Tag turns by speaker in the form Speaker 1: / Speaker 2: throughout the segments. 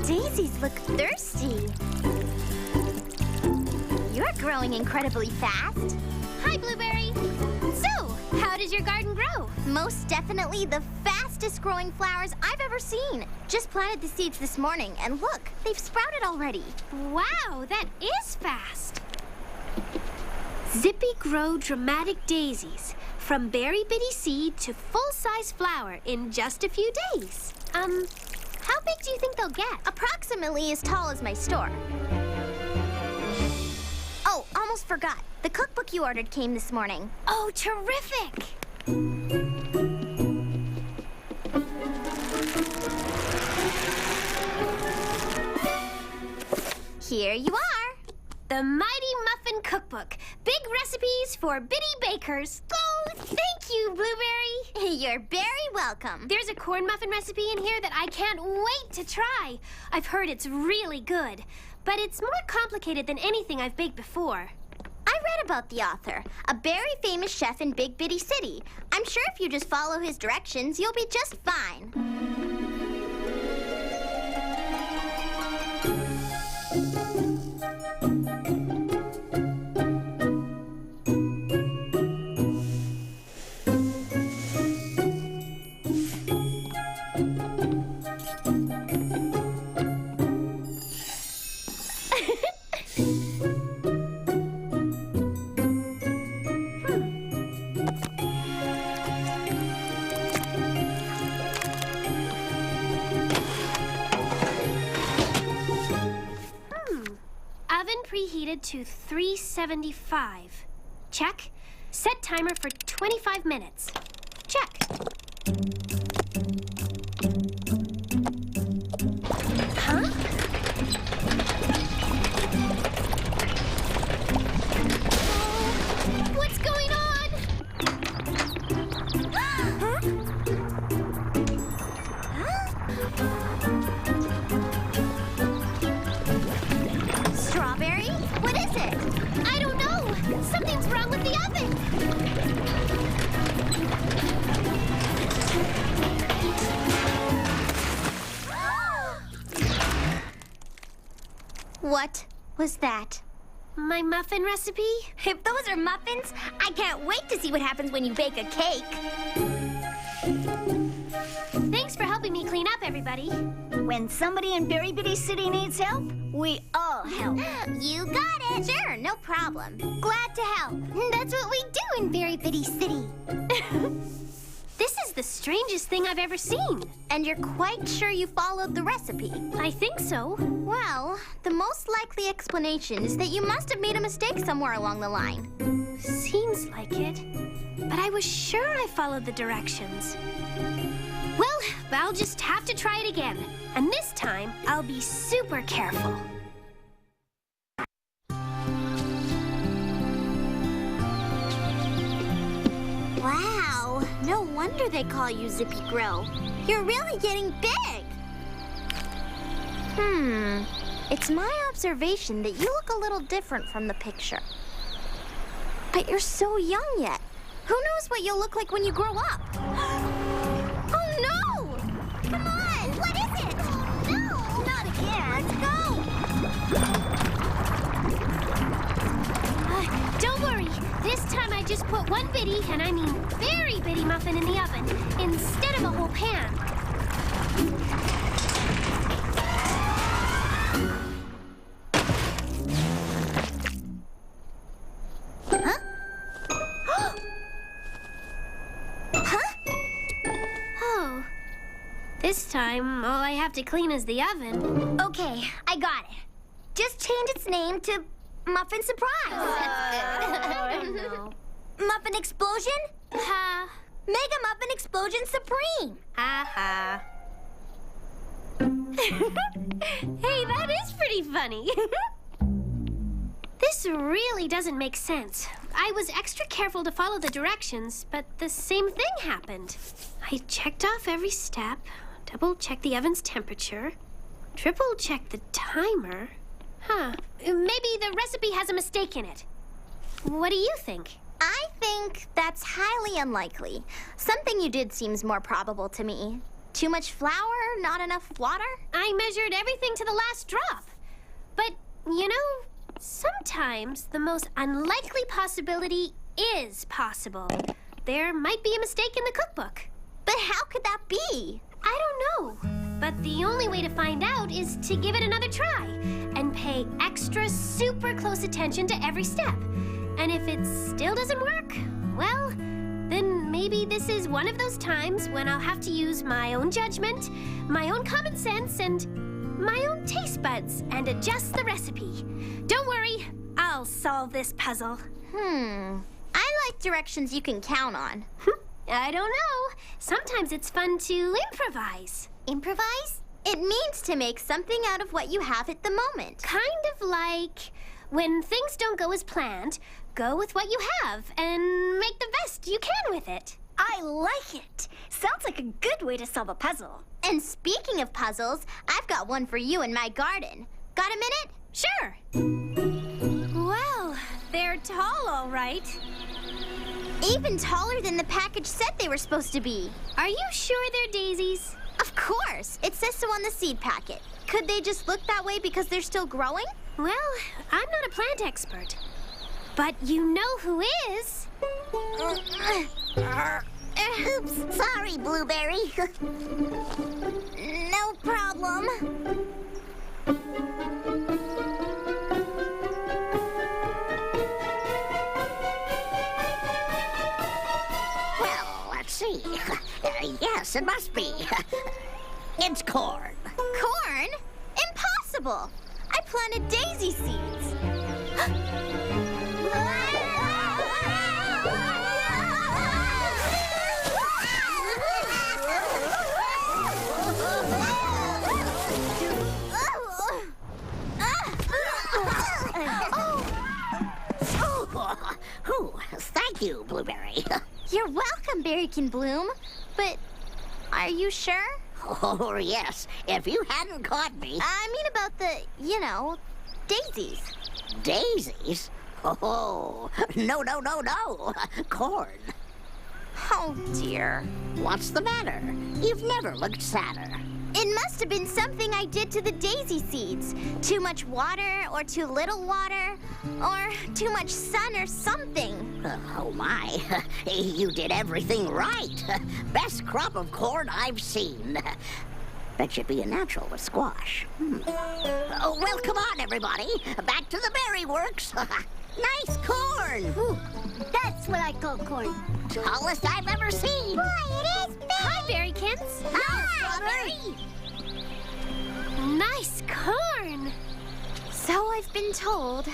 Speaker 1: daisies look thirsty. You're growing incredibly fast.
Speaker 2: Hi, Blueberry. So, how does your garden grow?
Speaker 1: Most definitely the fastest growing flowers I've ever seen. Just planted the seeds this morning, and look, they've sprouted already.
Speaker 2: Wow, that is fast. Zippy grow dramatic daisies. From berry bitty seed to full-size flower in just a few days. How big do you think they'll get?
Speaker 1: Approximately as tall as my store. Oh, almost forgot. The cookbook you ordered came this morning.
Speaker 2: Oh, terrific!
Speaker 1: Here you are.
Speaker 2: The Mighty Muffin Cookbook. Big recipes for bitty bakers. Oh, thank you, Blueberry.
Speaker 1: You're very welcome.
Speaker 2: There's a corn muffin recipe in here that I can't wait to try. I've heard it's really good, but it's more complicated than anything I've baked before.
Speaker 1: I read about the author, a very famous chef in Big Bitty City. I'm sure if you just follow his directions, you'll be just fine.
Speaker 2: Oven preheated to 375. Check. Set timer for 25 minutes. Check. Huh? Oh, what's going on?
Speaker 1: Huh? Strawberry? What is it?
Speaker 2: I don't know. Something's wrong with the oven.
Speaker 1: What was that?
Speaker 2: My muffin recipe?
Speaker 1: If those are muffins, I can't wait to see what happens when you bake a cake.
Speaker 2: Thanks for helping me clean up, everybody.
Speaker 3: When somebody in Berry Bitty City needs help, we all help.
Speaker 1: You got it. Sure, no problem. Glad to help. That's what we do in Berry Bitty City.
Speaker 2: This is the strangest thing I've ever seen.
Speaker 1: And you're quite sure you followed the recipe?
Speaker 2: I think so.
Speaker 1: Well, the most likely explanation is that you must have made a mistake somewhere along the line.
Speaker 2: Seems like it. But I was sure I followed the directions. Well, I'll just have to try it again. And this time, I'll be super careful.
Speaker 1: Wow, no wonder they call you Zippy Grow. You're really getting big. It's my observation that you look a little different from the picture. But you're so young yet. Who knows what you'll look like when you grow up? Oh, no! Come on, what is it? Oh, no! Not again. Let's go!
Speaker 2: Don't worry. This time I just put one bitty, and I mean very bitty muffin in the oven, instead of a whole pan.
Speaker 1: Huh?
Speaker 2: Oh. This time, all I have to clean is the oven.
Speaker 1: Okay, I got it. Just change its name to Muffin Surprise.
Speaker 2: No.
Speaker 1: Muffin Explosion?
Speaker 2: Ha.
Speaker 1: Mega Muffin Explosion Supreme.
Speaker 2: Ha. Hey, that is pretty funny. This really doesn't make sense. I was extra careful to follow the directions, but the same thing happened. I checked off every step, double-checked the oven's temperature, triple-checked the timer. Maybe the recipe has a mistake in it. What do you think?
Speaker 1: I think that's highly unlikely. Something you did seems more probable to me. Too much flour? Not enough water?
Speaker 2: I measured everything to the last drop. But, you know, sometimes the most unlikely possibility is possible. There might be a mistake in the cookbook.
Speaker 1: But how could that be?
Speaker 2: I don't know. But the only way to find out is to give it another try and pay extra super close attention to every step. And if it still doesn't work, well, then maybe this is one of those times when I'll have to use my own judgment, my own common sense, and my own taste buds and adjust the recipe. Don't worry, I'll solve this puzzle.
Speaker 1: I like directions you can count on.
Speaker 2: I don't know. Sometimes it's fun to improvise.
Speaker 1: Improvise? It means to make something out of what you have at the moment.
Speaker 2: Kind of like when things don't go as planned, go with what you have and make the best you can with it.
Speaker 3: I like it. Sounds like a good way to solve a puzzle.
Speaker 1: And speaking of puzzles, I've got one for you in my garden. Got a minute?
Speaker 2: Sure. Well, they're tall, all right.
Speaker 1: Even taller than the package said they were supposed to be.
Speaker 2: Are you sure they're daisies?
Speaker 1: Of course. It says so on the seed packet. Could they just look that way because they're still growing?
Speaker 2: Well, I'm not a plant expert. But you know who is.
Speaker 1: Oops, sorry, Blueberry. No problem.
Speaker 4: Well, let's see. Yes, it must be. It's corn.
Speaker 1: Corn? Impossible! I planted daisy seeds.
Speaker 4: Thank you, Blueberry.
Speaker 1: You're welcome, Berrykin Bloom. But are you sure?
Speaker 4: Oh, yes. If you hadn't caught me...
Speaker 1: I mean about the, daisies.
Speaker 4: Daisies? Oh, no. Corn.
Speaker 1: Oh, dear.
Speaker 4: What's the matter? You've never looked sadder.
Speaker 1: It must have been something I did to the daisy seeds. Too much water, or too little water, or too much sun or something.
Speaker 4: Oh, my. You did everything right. Best crop of corn I've seen. Bet you'd be a natural with squash. Oh, well, come on, everybody. Back to the berry works. Nice corn.
Speaker 3: Ooh, that's what I call corn.
Speaker 4: Tallest I've ever seen.
Speaker 1: Boy, it is big!
Speaker 2: Hi, Berrykins.
Speaker 4: Hi,
Speaker 3: Strawberry.
Speaker 2: Nice corn.
Speaker 1: So I've been told.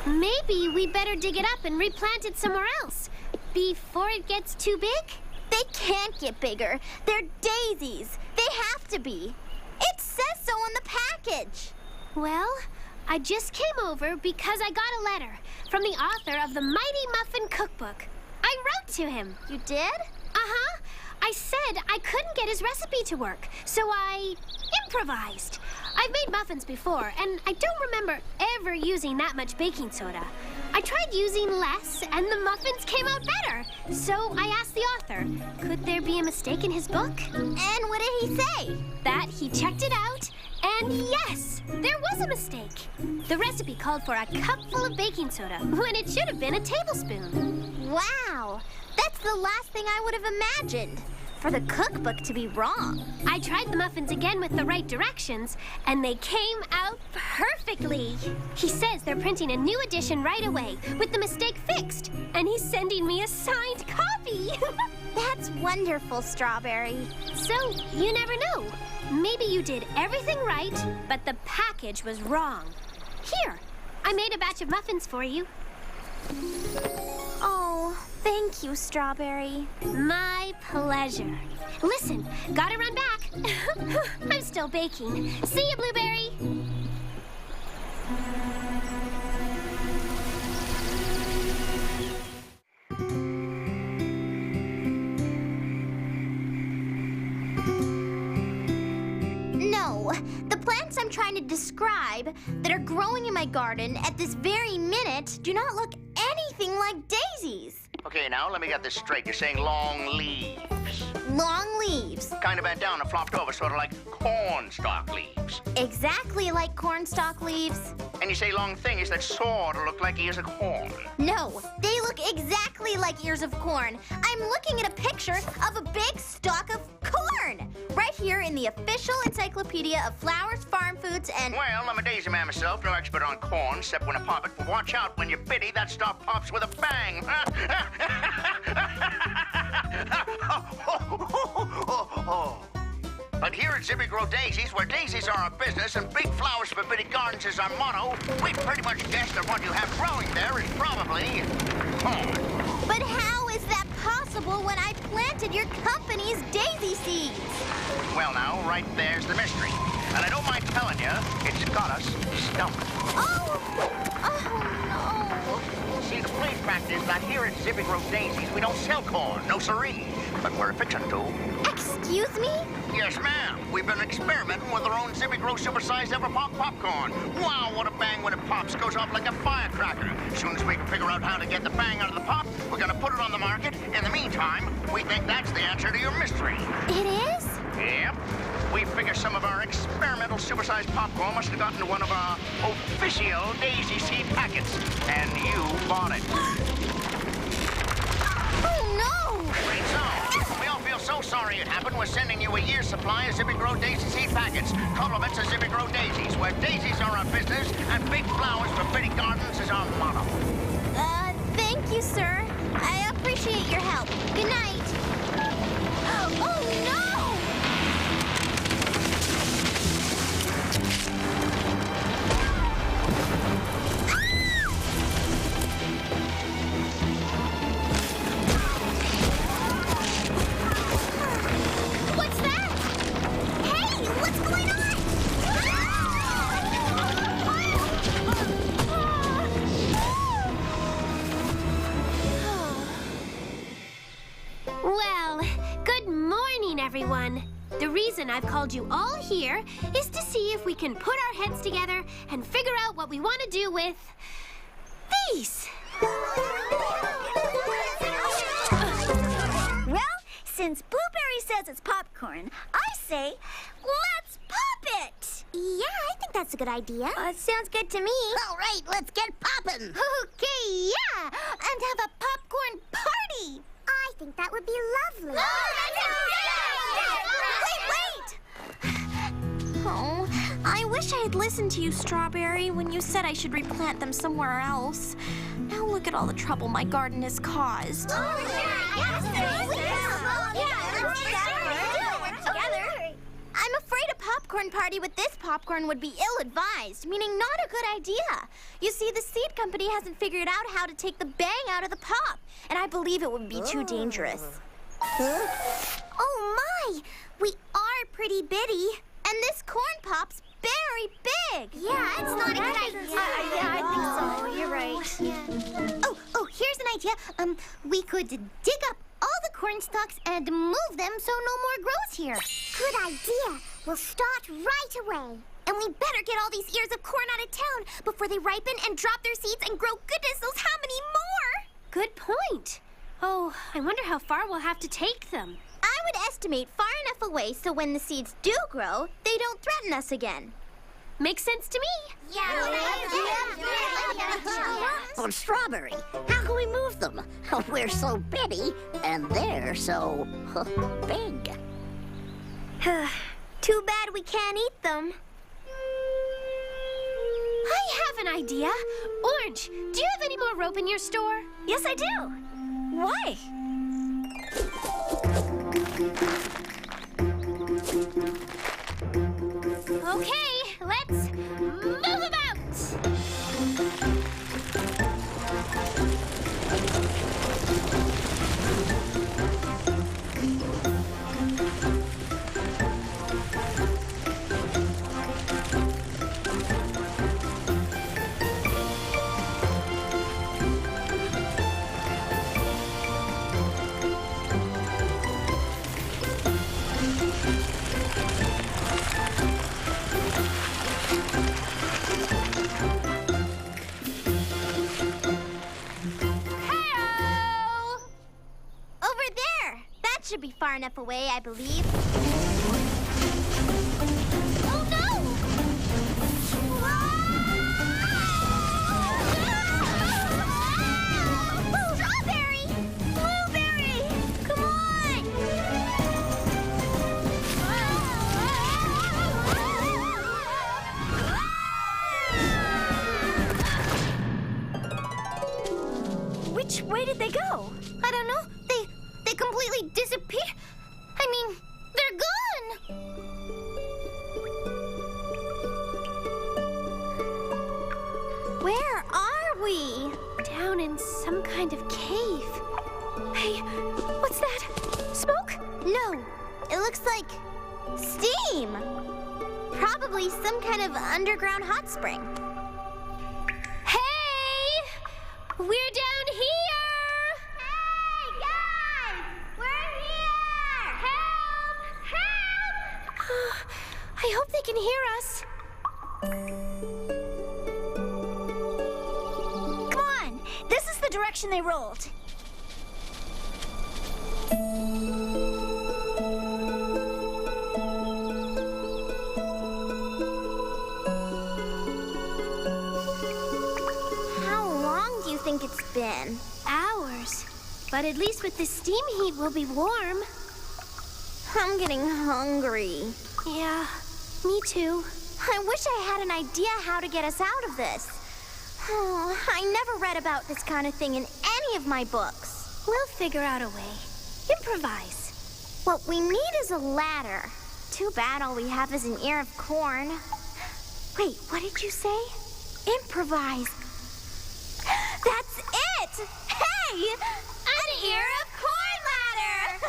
Speaker 2: Maybe we better dig it up and replant it somewhere else before it gets too big.
Speaker 1: They can't get bigger. They're daisies. They have to be. It says so on the package.
Speaker 2: Well, I just came over because I got a letter from the author of the Mighty Muffin Cookbook. I wrote to him.
Speaker 1: You did?
Speaker 2: Uh-huh. I said I couldn't get his recipe to work, so I improvised. I've made muffins before, and I don't remember ever using that much baking soda. I tried using less, and the muffins came out better. So I asked the author, could there be a mistake in his book?
Speaker 1: And what did he say?
Speaker 2: That he checked it out, and yes, there was a mistake. The recipe called for a cupful of baking soda, when it should have been a tablespoon.
Speaker 1: Wow, that's the last thing I would have imagined. For the cookbook to be wrong.
Speaker 2: I tried the muffins again with the right directions, and they came out perfectly. He says they're printing a new edition right away, with the mistake fixed, and he's sending me a signed copy.
Speaker 1: That's wonderful, Strawberry.
Speaker 2: So, you never know. Maybe you did everything right, but the package was wrong. Here, I made a batch of muffins for you.
Speaker 1: Oh, thank you, Strawberry.
Speaker 2: My pleasure. Listen, gotta run back. I'm still baking. See you, Blueberry.
Speaker 1: No, the plants I'm trying to describe that are growing in my garden at this very minute do not look anything like daisies.
Speaker 5: Okay, now let me get this straight. You're saying long leaves.
Speaker 1: long leaves.
Speaker 5: Kind of bent down and flopped over, sort of like cornstalk leaves.
Speaker 1: Exactly like cornstalk leaves.
Speaker 5: And you say long things that sort of look like ears of corn.
Speaker 1: No, they look exactly like ears of corn. I'm looking at a picture of a big stalk of corn. Right here in the official encyclopedia of flowers, farm foods, and...
Speaker 5: Well, I'm a daisy man myself, no expert on corn, except when I pop it. But watch out, when you're bitty, that stalk pops with a bang. But here at Zippy Grow Daisies, where daisies are our business and big flowers for bitty gardens is our motto, we pretty much guess that what you have growing there is probably corn.
Speaker 1: But how is that possible when I planted your company's daisy seeds?
Speaker 5: Well, now, right there's the mystery. And I don't mind telling you, it's got us stumped.
Speaker 1: Oh
Speaker 5: See, the plain fact is that here at Zippy Grow Daisies, we don't sell corn, no siree. But we're fixing to.
Speaker 1: no! Excuse me?
Speaker 5: Yes, ma'am. We've been experimenting with our own Zippy Grow supersized ever pop popcorn. Wow, what a bang when it pops. Goes off like a firecracker. As soon as we can figure out how to get the bang out of the pop, we're gonna put it on the market. In the meantime, we think that's the answer to your mystery.
Speaker 1: It is?
Speaker 5: Yep. We figure some of our experimental supersized popcorn must have gotten to one of our official daisy seed packets. And you bought it.
Speaker 1: Oh, no!
Speaker 5: Great so. We all feel so sorry it happened. We're sending you a year's supply of Zippy Grow Daisy seed packets. Compliments of Zippy Grow Daisies, where daisies are our business and big flowers for pretty gardens is our motto.
Speaker 1: Thank you, sir. I appreciate your help. Good night. Oh, no! What's that? Hey, what's going on?
Speaker 2: Well, good morning, everyone. The reason I've called you all here is to see if we can put our heads together and figure out what we want to do with these.
Speaker 3: Well, since Blueberry says it's popcorn, I say, let's pop it!
Speaker 1: Yeah, I think that's a good idea. Sounds good to me.
Speaker 4: All right, let's get poppin'.
Speaker 1: Okay, yeah, and have a popcorn party. I think that would be lovely. Wait! Oh, I wish I had listened to you, Strawberry, when you said I should replant them somewhere else. Now look at all the trouble my garden has caused. I'm afraid a popcorn party with this popcorn would be ill-advised, meaning not a good idea. You see, the seed company hasn't figured out how to take the bang out of the pop, and I believe it would be too dangerous. Oh my! We are pretty bitty, and this corn pop's very big. Yeah, it's not a good idea.
Speaker 3: Yeah, I think so. You're right.
Speaker 1: Oh, here's an idea. We could dig up all the corn stalks and move them so no more grows here. Good idea. We'll start right away. And we better get all these ears of corn out of town before they ripen and drop their seeds and grow goodness knows how many more.
Speaker 2: Good point. Oh, I wonder how far we'll have to take them.
Speaker 1: I would estimate far enough away so when the seeds do grow, they don't threaten us again.
Speaker 2: Makes sense to me.
Speaker 4: Well, Strawberry, how can we move them? We're so bitty, and they're so big.
Speaker 1: Too bad we can't eat them.
Speaker 2: I have an idea. Orange, do you have any more rope in your store?
Speaker 3: Yes, I do. Why?
Speaker 2: Okay, let's move about.
Speaker 1: enough away, I believe. Oh, no! Strawberry! Blueberry! Come on!
Speaker 3: Which way did they go?
Speaker 1: I don't know. They completely disappeared. I mean, they're gone! Where are we?
Speaker 2: Down in some kind of cave. Hey, what's that? Smoke?
Speaker 1: No, it looks like steam. Probably some kind of underground hot spring.
Speaker 2: Hey! We're down here!
Speaker 1: Hey, guys! We're here! Help! Help!
Speaker 2: I hope they can hear us.
Speaker 3: Come on, this is the direction they rolled.
Speaker 1: How long do you think it's been?
Speaker 2: Hours. But at least with the steam heat, we'll be warm.
Speaker 1: I'm getting hungry.
Speaker 2: Yeah, me too.
Speaker 1: I wish I had an idea how to get us out of this. Oh, I never read about this kind of thing in any of my books.
Speaker 2: We'll figure out a way. Improvise.
Speaker 1: What we need is a ladder. Too bad all we have is an ear of corn. Wait, what did you say? Improvise. That's it! Hey! An ear of corn ladder!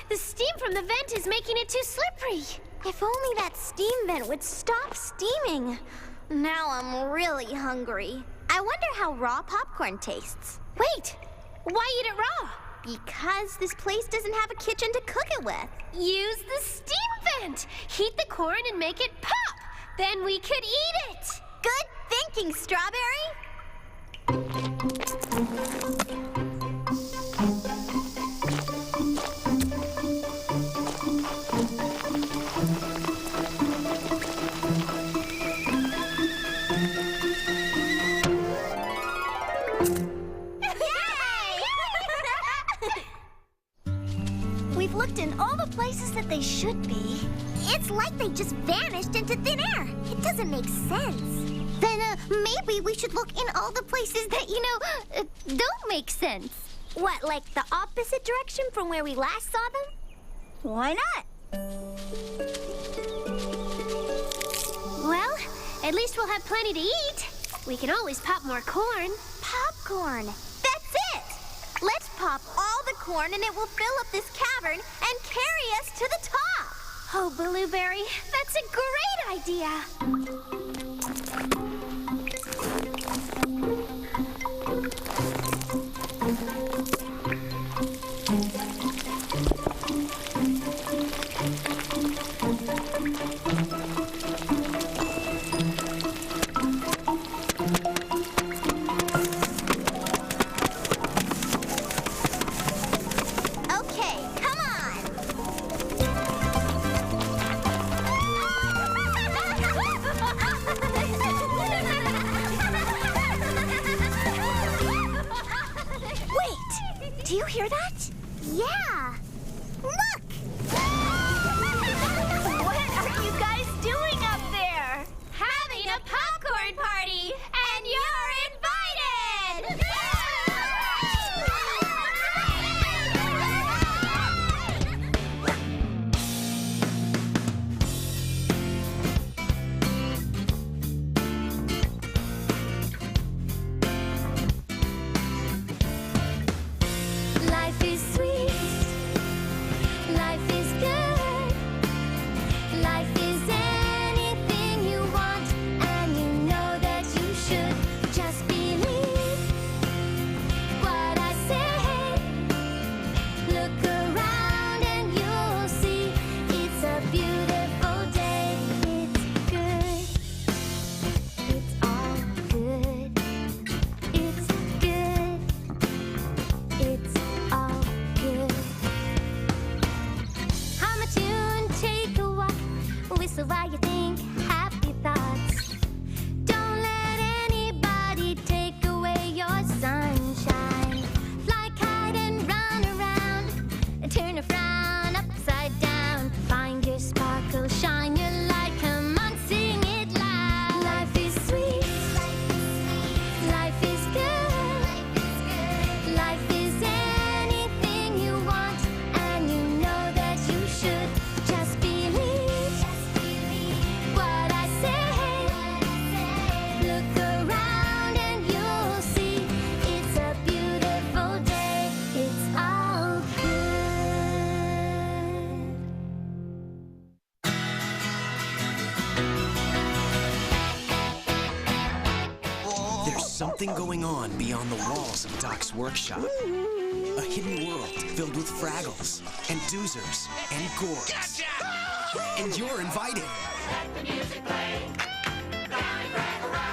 Speaker 2: The steam from the vent is making it too slippery.
Speaker 1: If only that steam vent would stop steaming. Now I'm really hungry. I wonder how raw popcorn tastes.
Speaker 2: Wait, why eat it raw?
Speaker 1: Because this place doesn't have a kitchen to cook it with.
Speaker 2: Use the steam vent. Heat the corn and make it pop. Then we could eat it.
Speaker 1: Good thinking, Strawberry.
Speaker 3: We've looked in all the places that they should be.
Speaker 1: It's like they just vanished into thin air. It doesn't make sense. Then maybe we should look in all the places that, don't make sense. What, like the opposite direction from where we last saw them?
Speaker 3: Why not?
Speaker 2: Well, at least we'll have plenty to eat. We can always pop more corn.
Speaker 1: Popcorn. That's it. Let's pop all the corn and it will fill up this cavern and carry us to the top.
Speaker 2: Oh, Blueberry, that's a great idea.
Speaker 1: Okay, come on.
Speaker 3: Wait, do you hear that?
Speaker 1: Yeah. Look.
Speaker 3: What are you guys doing up there?
Speaker 2: Having a popcorn party, and you're invited!
Speaker 1: Life is sweet
Speaker 6: something going on beyond the walls of Doc's workshop. A hidden world filled with Fraggles and Doozers and Gorgs. Gotcha! And you're invited.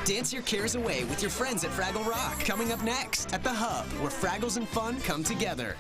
Speaker 6: Dance your cares away with your friends at Fraggle Rock. Coming up next at the Hub, where Fraggles and fun come together.